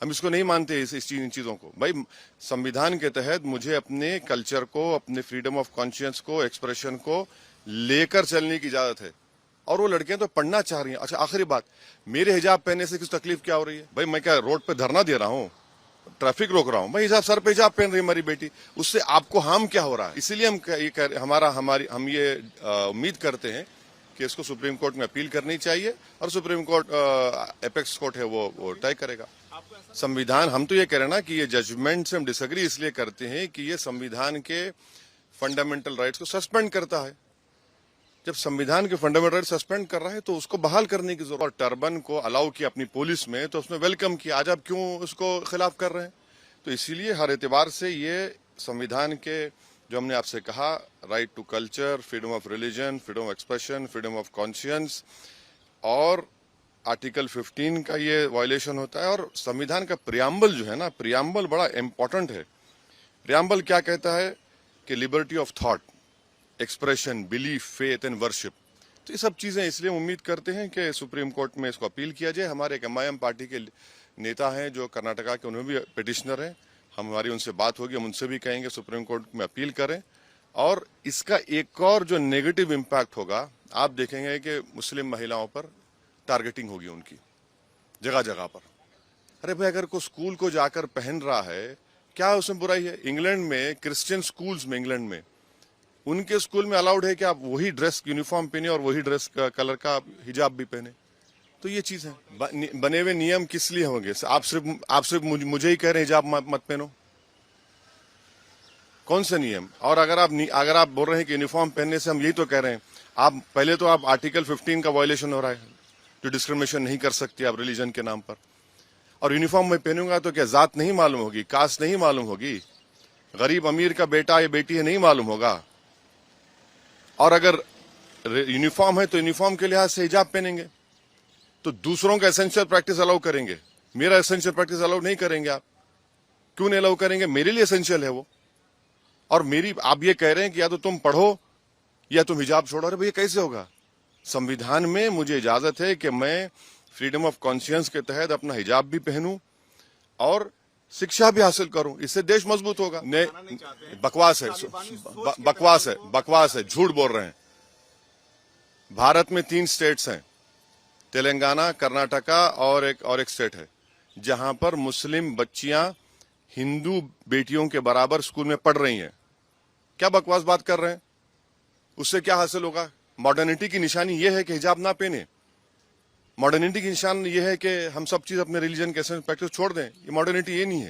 हम इसको नहीं मानते इन चीजों को। भाई संविधान के तहत मुझे अपने कल्चर को, अपने फ्रीडम ऑफ कॉन्शियंस को, एक्सप्रेशन को लेकर चलने की इजाजत है। और वो लड़कियां तो पढ़ना चाह रही हैं। अच्छा, आखिरी बात, मेरे हिजाब पहनने से कुछ तकलीफ क्या हो रही है? भाई मैं क्या रोड पे धरना दे रहा हूँ, ट्रैफिक रोक रहा हूँ? भाई हिजाब, सर पे हिजाब पहन रही है हमारी बेटी, उससे आपको हार्म क्या हो रहा है? इसीलिए हम ये उम्मीद करते हैं कि इसको सुप्रीम कोर्ट में अपील करनी चाहिए और सुप्रीम कोर्ट, एपेक्स कोर्ट है वो तय करेगा। संविधान, हम तो ये कह रहे हैं ना कि ये जजमेंट से हम डिसएग्री इसलिए करते हैं कि ये संविधान के फंडामेंटल राइट्स को सस्पेंड करता है। जब संविधान के फंडामेंटल राइट सस्पेंड कर रहा है तो उसको बहाल करने की जरूरत। और टर्बन को अलाउ किया अपनी पुलिस में तो उसने वेलकम किया, आज आप क्यों उसको खिलाफ कर रहे हैं? तो इसीलिए हर एतबार से ये संविधान के जो हमने आपसे कहा, right to culture, freedom of religion, freedom of expression, freedom of conscience, और आर्टिकल 15 का ये वायलेशन होता है। और संविधान का प्रियम्बल जो है ना, प्रियम्बल बड़ा इंपॉर्टेंट है। प्रियम्बल क्या कहता है कि liberty of thought, expression, belief, faith and worship. तो ये सब चीजें, इसलिए उम्मीद करते हैं कि सुप्रीम कोर्ट में इसको अपील किया जाए। हमारे एक MIM पार्टी के नेता हैं जो कर्नाटका के, उन्हें भी पिटिशनर हैं, हमारी उनसे बात होगी, हम उनसे भी कहेंगे सुप्रीम कोर्ट में अपील करें। और इसका एक और जो नेगेटिव इम्पैक्ट होगा, आप देखेंगे कि मुस्लिम महिलाओं पर टारगेटिंग होगी उनकी जगह जगह पर। अरे भाई, अगर कोई स्कूल को जाकर पहन रहा है, क्या उसमें बुराई है? इंग्लैंड में क्रिश्चियन स्कूल्स में, इंग्लैंड में उनके स्कूल में अलाउड है कि आप वही ड्रेस, यूनिफॉर्म पहने और वही ड्रेस का कलर का हिजाब भी पहने। तो ये चीज है, बने हुए नियम किस लिए होंगे? आप सिर्फ मुझे ही कह रहे हैं हिजाब मत पहनो, कौन से नियम? और अगर आप बोल रहे हैं कि यूनिफॉर्म पहनने से हम यही तो कह रहे हैं, आप पहले तो आप आर्टिकल 15 का वायलेशन हो रहा है, जो डिस्क्रिमिनेशन नहीं कर सकती आप रिलीजन के नाम पर। और यूनिफॉर्म में पहनूंगा तो क्या जात नहीं मालूम होगी, कास्ट नहीं मालूम होगी, गरीब अमीर का बेटा या बेटी है नहीं मालूम होगा? और अगर यूनिफॉर्म है तो यूनिफॉर्म के लिहाज से हिजाब पहनेंगे, तो दूसरों का एसेंशियल प्रैक्टिस अलाउ करेंगे, मेरा एसेंशियल प्रैक्टिस अलाउ नहीं करेंगे आप। क्यों नहीं अलाउ करेंगे? मेरे लिए एसेंशियल है वो। और आप ये कह रहे हैं कि या तो तुम पढ़ो या तुम हिजाब छोड़ो। अरे भैया, कैसे होगा? संविधान में मुझे इजाजत है कि मैं फ्रीडम ऑफ कॉन्शियंस के तहत अपना हिजाब भी पहनूं और शिक्षा भी हासिल करूं, इससे देश मजबूत होगा। बकवास है, बकवास है, झूठ बोल रहे हैं। भारत में 3 स्टेट्स हैं, तेलंगाना, कर्नाटका और एक स्टेट है, जहां पर मुस्लिम बच्चियां हिंदू बेटियों के बराबर स्कूल में पढ़ रही हैं। क्या बकवास बात कर रहे हैं? उससे क्या हासिल होगा? मॉडर्निटी की निशानी यह है कि हिजाब ना पहने। मॉडर्निटी की निशान यह है कि हम सब चीज अपने रिलीजन के प्रैक्टिस छोड़ दें। ये मॉडर्निटी ये नहीं है।